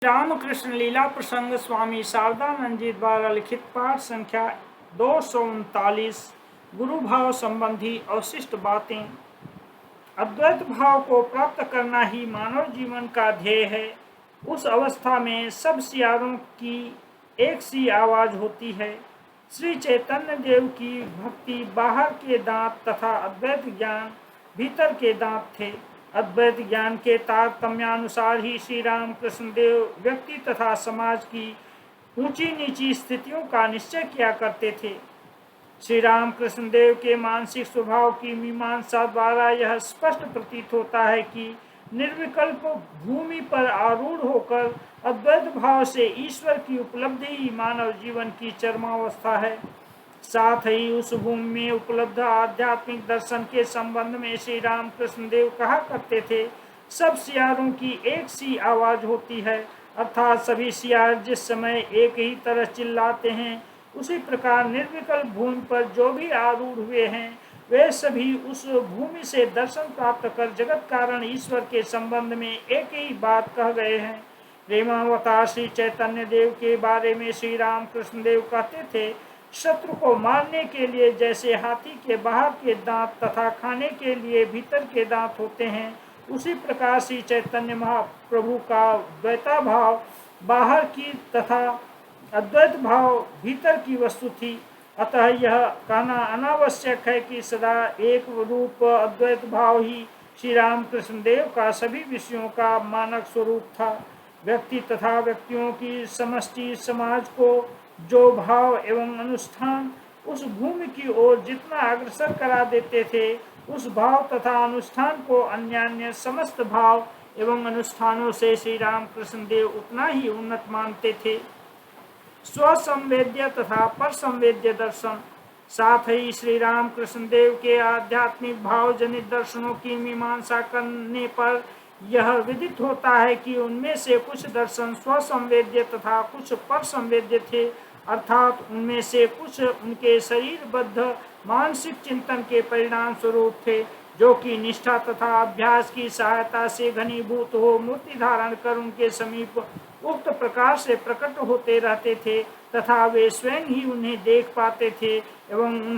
रामकृष्ण लीला प्रसंग स्वामी शारदानंद जी द्वारा लिखित पाठ संख्या 239। गुरु भाव संबंधी अवशिष्ट बातें। अद्वैत भाव को प्राप्त करना ही मानव जीवन का ध्येय है। उस अवस्था में सब सियारों की एक सी आवाज होती है। श्री चैतन्य देव की भक्ति बाहर के दांत तथा अद्वैत ज्ञान भीतर के दांत थे। अद्वैत ज्ञान के तारतम्यानुसार ही श्री राम कृष्ण देव व्यक्ति तथा समाज की ऊंची नीची स्थितियों का निश्चय किया करते थे। श्री राम कृष्ण देव के मानसिक स्वभाव की मीमांसा द्वारा यह स्पष्ट प्रतीत होता है कि निर्विकल्प भूमि पर आरूढ़ होकर अद्वैत भाव से ईश्वर की उपलब्धि ही मानव जीवन की चरमावस्था है। साथ ही उस भूमि में उपलब्ध आध्यात्मिक दर्शन के संबंध में श्री राम कृष्ण देव कहा करते थे, सब सियारों की एक सी आवाज होती है, अर्थात सभी सियार जिस समय एक ही तरह चिल्लाते हैं, उसी प्रकार निर्विकल्प भूमि पर जो भी आरूढ़ हुए हैं वे सभी उस भूमि से दर्शन प्राप्त कर जगत कारण ईश्वर के संबंध में एक ही बात कह गए हैं। प्रेमावतार श्री चैतन्य देव के बारे में श्री राम कृष्ण देव कहते थे, शत्रु को मारने के लिए जैसे हाथी के बाहर के दांत तथा खाने के लिए भीतर के दांत होते हैं, उसी प्रकार श्री चैतन्य महाप्रभु का द्वैता भाव बाहर की तथा अद्वैत भाव भीतर की वस्तु थी। अतः यह कहना अनावश्यक है कि सदा एक रूप अद्वैत भाव ही श्री राम कृष्ण देव का सभी विषयों का मानक स्वरूप था। व्यक्ति तथा व्यक्तियों की समष्टि समाज को जो भाव एवं अनुष्ठान उस भूमि की ओर जितना अग्रसर करा देते थे, उस भाव तथा अनुष्ठान को अन्यान्य समस्त भाव एवं अनुष्ठानों से श्री राम कृष्ण देव उतना ही उन्नत मानते थे। स्वसंवेद्य तथा पर संवेद्य दर्शन। साथ ही श्री राम कृष्ण देव के आध्यात्मिक भाव जनित दर्शनों की मीमांसा करने पर यह विदित होता है कि उनमें से कुछ दर्शन स्वसंवेद्य तथा कुछ पर संवेद्य थे, अर्थात उनमें से कुछ उनके शरीरबद्ध मानसिक चिंतन के परिणाम स्वरूप थे, जो कि निष्ठा तथा अभ्यास की सहायता से घनीभूत हो मूर्ति धारण कर उनके समीप उक्त प्रकार से प्रकट होते रहते थे तथा वे स्वयं ही उन्हें देख पाते थे। एवं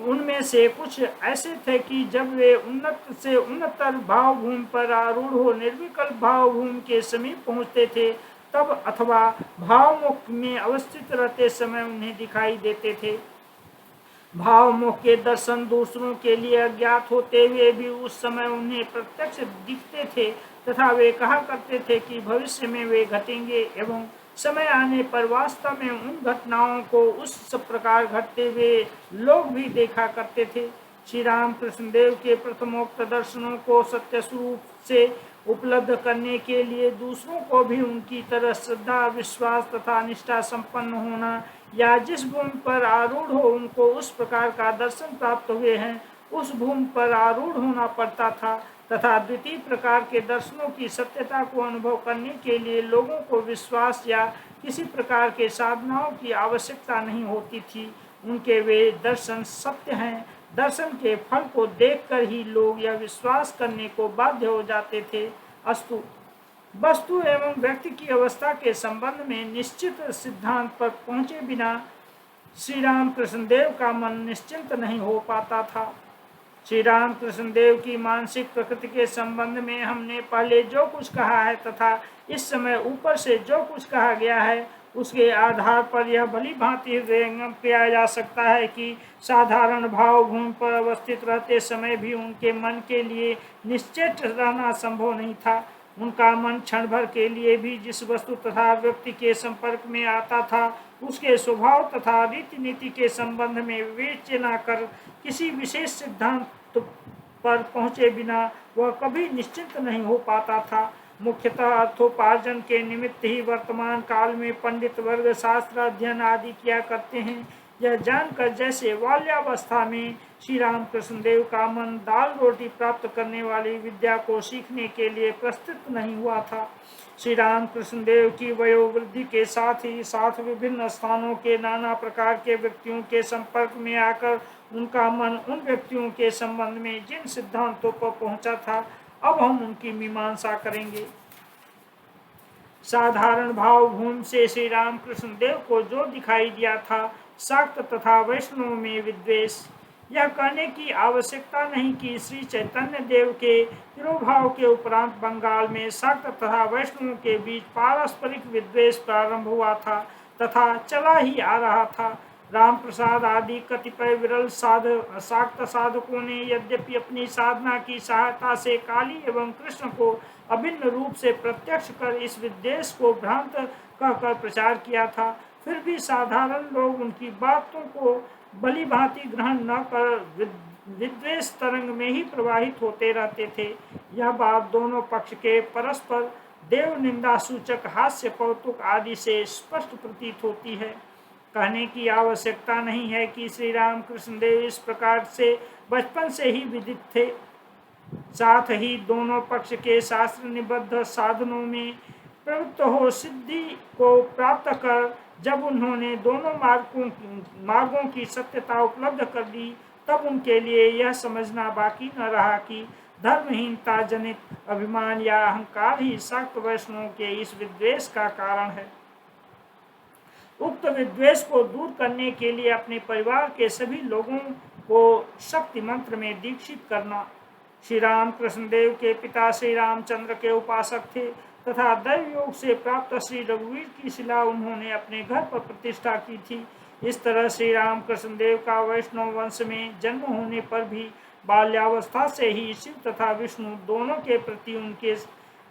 उनमें से कुछ ऐसे थे कि जब वे उन्नत से उन्नतर भाव भूमि पर आरूढ़ हो निर्विकल्प भाव भूमि के समीप पहुँचते थे, तब अथवा भावमुख में अवस्थित रहते समय उन्हें दिखाई देते थे। भावमुख के दर्शन दूसरों के लिए अज्ञात होते हुए भी उस समय उन्हें प्रत्यक्ष दिखते थे तथा वे कहा करते थे कि भविष्य में वे घटेंगे एवं समय आने पर वास्तव में उन घटनाओं को उस प्रकार घटते हुए लोग भी देखा करते थे। श्री राम कृष्ण देव के प्रथमोक्त दर्शनों को सत्य स्वरूप से उपलब्ध करने के लिए दूसरों को भी उनकी तरह श्रद्धा विश्वास तथा निष्ठा संपन्न होना या जिस भूमि पर आरूढ़ हो उनको उस प्रकार का दर्शन प्राप्त हुए हैं उस भूमि पर आरूढ़ होना पड़ता था तथा द्वितीय प्रकार के दर्शनों की सत्यता को अनुभव करने के लिए लोगों को विश्वास या किसी प्रकार के साधनाओं की आवश्यकता नहीं होती थी। उनके वे दर्शन सत्य हैं। दर्शन के फल को देखकर ही लोग यह विश्वास करने को बाध्य हो जाते थे। अस्तु, वस्तु एवं व्यक्ति की अवस्था के संबंध में निश्चित सिद्धांत पर पहुंचे बिना श्री राम कृष्ण देव का मन निश्चिंत नहीं हो पाता था। श्री राम कृष्ण देव की मानसिक प्रकृति के संबंध में हमने पहले जो कुछ कहा है तथा इस समय ऊपर से जो कुछ कहा गया है उसके आधार पर यह भली भांति हृदयंगम किया जा सकता है कि साधारण भाव भूमि पर अवस्थित रहते समय भी उनके मन के लिए निश्चित रहना संभव नहीं था। उनका मन क्षण भर के लिए भी जिस वस्तु तथा व्यक्ति के संपर्क में आता था उसके स्वभाव तथा रीति नीति के संबंध में विवेचना कर किसी विशेष सिद्धांत पर पहुँचे बिना वह कभी निश्चिंत नहीं हो पाता था। मुख्यतः अर्थोपार्जन के निमित्त ही वर्तमान काल में पंडित वर्ग शास्त्र अध्ययन आदि किया करते हैं। यह जानकर जैसे बाल्यावस्था में श्री राम कृष्ण देव का मन दाल रोटी प्राप्त करने वाली विद्या को सीखने के लिए प्रस्तुत नहीं हुआ था, श्री राम कृष्ण देव की वयोवृद्धि के साथ ही साथ विभिन्न स्थानों के नाना प्रकार के व्यक्तियों के संपर्क में आकर उनका मन उन व्यक्तियों के संबंध में जिन सिद्धांतों पर पहुंचा था, अब हम उनकी मीमांसा करेंगे। साधारण भाव भूमि से श्री रामकृष्ण देव को जो दिखाई दिया था शाक्त तथा वैष्णव में विद्वेष। यह कहने की आवश्यकता नहीं कि श्री चैतन्य देव के तिरोभाव के उपरांत बंगाल में शाक्त तथा वैष्णवों के बीच पारस्परिक विद्वेष प्रारंभ हुआ था तथा चला ही आ रहा था। राम प्रसाद आदि कतिपय विरल शाक्त साधकों ने यद्यपि अपनी साधना की सहायता से काली एवं कृष्ण को अभिन्न रूप से प्रत्यक्ष कर इस विद्वेष को भ्रांत कहकर प्रचार किया था, फिर भी साधारण लोग उनकी बातों को भली भांति ग्रहण न कर विद्वेष तरंग में ही प्रवाहित होते रहते थे। यह बात दोनों पक्ष के परस्पर देव निंदा सूचक हास्य कौतुक आदि से स्पष्ट प्रतीत होती है। कहने की आवश्यकता नहीं है कि श्री रामकृष्ण देव इस प्रकार से बचपन से ही विदित थे। साथ ही दोनों पक्ष के शास्त्र निबद्ध साधनों में प्रवृत्त हो सिद्धि को प्राप्त कर जब उन्होंने दोनों मार्गों की सत्यता उपलब्ध कर ली, तब उनके लिए यह समझना बाकी न रहा कि धर्महीनता जनित अभिमान या अहंकार ही शाक्त वैष्णवों के इस विद्वेष का कारण है। उक्त विद्वेष को दूर करने के लिए अपने परिवार के सभी लोगों को शक्ति मंत्र में दीक्षित करना। श्री रामकृष्ण देव के पिता श्री रामचंद्र के उपासक थे तथा दैव योग से प्राप्त श्री रघुवीर की शिला उन्होंने अपने घर पर प्रतिष्ठा की थी। इस तरह श्री रामकृष्ण देव का वैष्णव वंश में जन्म होने पर भी बाल्यावस्था से ही शिव तथा विष्णु दोनों के प्रति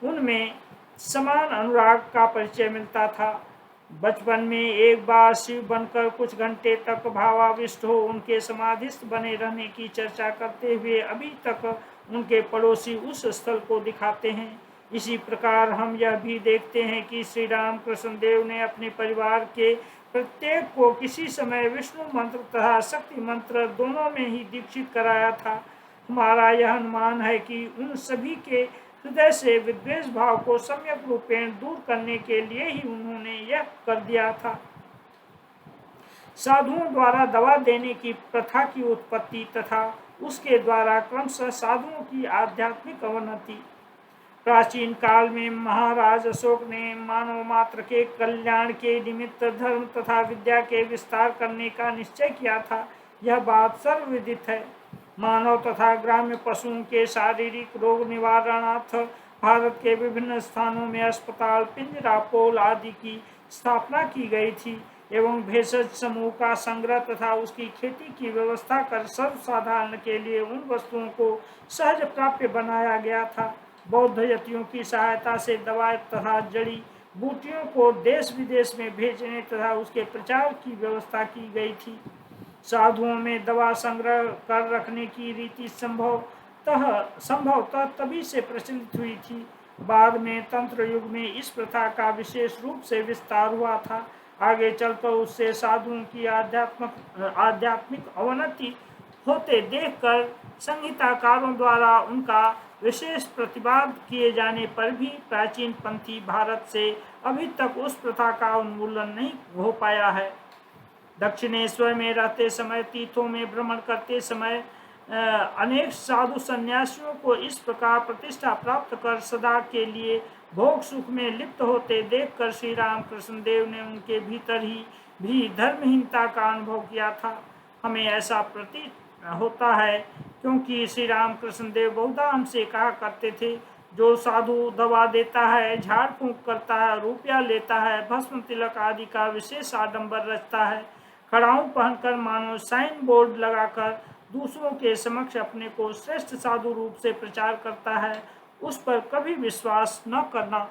उनमें समान अनुराग का परिचय मिलता था। बचपन में एक बार शिव बनकर कुछ घंटे तक भावाविष्ट हो उनके समाधिस्थ बने रहने की चर्चा करते हुए अभी तक उनके पड़ोसी उस स्थल को दिखाते हैं। इसी प्रकार हम यह भी देखते हैं कि श्री रामकृष्ण देव ने अपने परिवार के प्रत्येक को किसी समय विष्णु मंत्र तथा शक्ति मंत्र दोनों में ही दीक्षित कराया था। हमारा यह अनुमान है कि उन सभी के हृदय से विद्वेष भाव को सम्यक रूपेण दूर करने के लिए ही उन्होंने यह कर दिया था। साधुओं द्वारा दवा देने की प्रथा की उत्पत्ति तथा उसके द्वारा क्रमशः साधुओं की आध्यात्मिक अवनति। प्राचीन काल में महाराज अशोक ने मानव मात्र के कल्याण के निमित्त धर्म तथा विद्या के विस्तार करने का निश्चय किया था। यह बात सर्वविदित है। मानव तथा ग्राम्य पशुओं के शारीरिक रोग निवारणार्थ भारत के विभिन्न स्थानों में अस्पताल, पिंजरा, पोल आदि की स्थापना की गई थी एवं भेषज समूह का संग्रह तथा उसकी खेती की व्यवस्था कर सर्वसाधारण के लिए उन वस्तुओं को सहज प्राप्य बनाया गया था। बौद्ध यतियों की सहायता से दवा तथा जड़ी बूटियों को देश विदेश में भेजने तथा उसके प्रचार की व्यवस्था की गई थी। साधुओं में दवा संग्रह कर रखने की रीति संभवतः तभी से प्रचलित हुई थी। बाद में तंत्र युग में इस प्रथा का विशेष रूप से विस्तार हुआ था। आगे चलकर उससे साधुओं की आध्यात्मिक अवनति होते देखकर संहिताकारों द्वारा उनका विशेष प्रतिवाद किए जाने पर भी प्राचीन पंथी भारत से अभी तक उस प्रथा का उन्मूलन नहीं हो पाया है। दक्षिणेश्वर में रहते समय, तीर्थों में भ्रमण करते समय अनेक साधु सन्यासियों को इस प्रकार प्रतिष्ठा प्राप्त कर सदा के लिए भोग सुख में लिप्त होते देखकर श्री रामकृष्ण देव ने उनके भीतर ही भी धर्महीनता का अनुभव किया था। हमें ऐसा प्रतीत होता है क्योंकि श्री रामकृष्ण देव बहुधा हमसे कहा करते थे, जो साधु दवा देता है, झाड़ फूंक करता है, रुपया लेता है, भस्म तिलक आदि का विशेष आडंबर रचता है, खड़ाऊं पहनकर मानो साइन बोर्ड लगाकर दूसरों के समक्ष अपने को श्रेष्ठ साधु रूप से प्रचार करता है, उस पर कभी विश्वास न करना।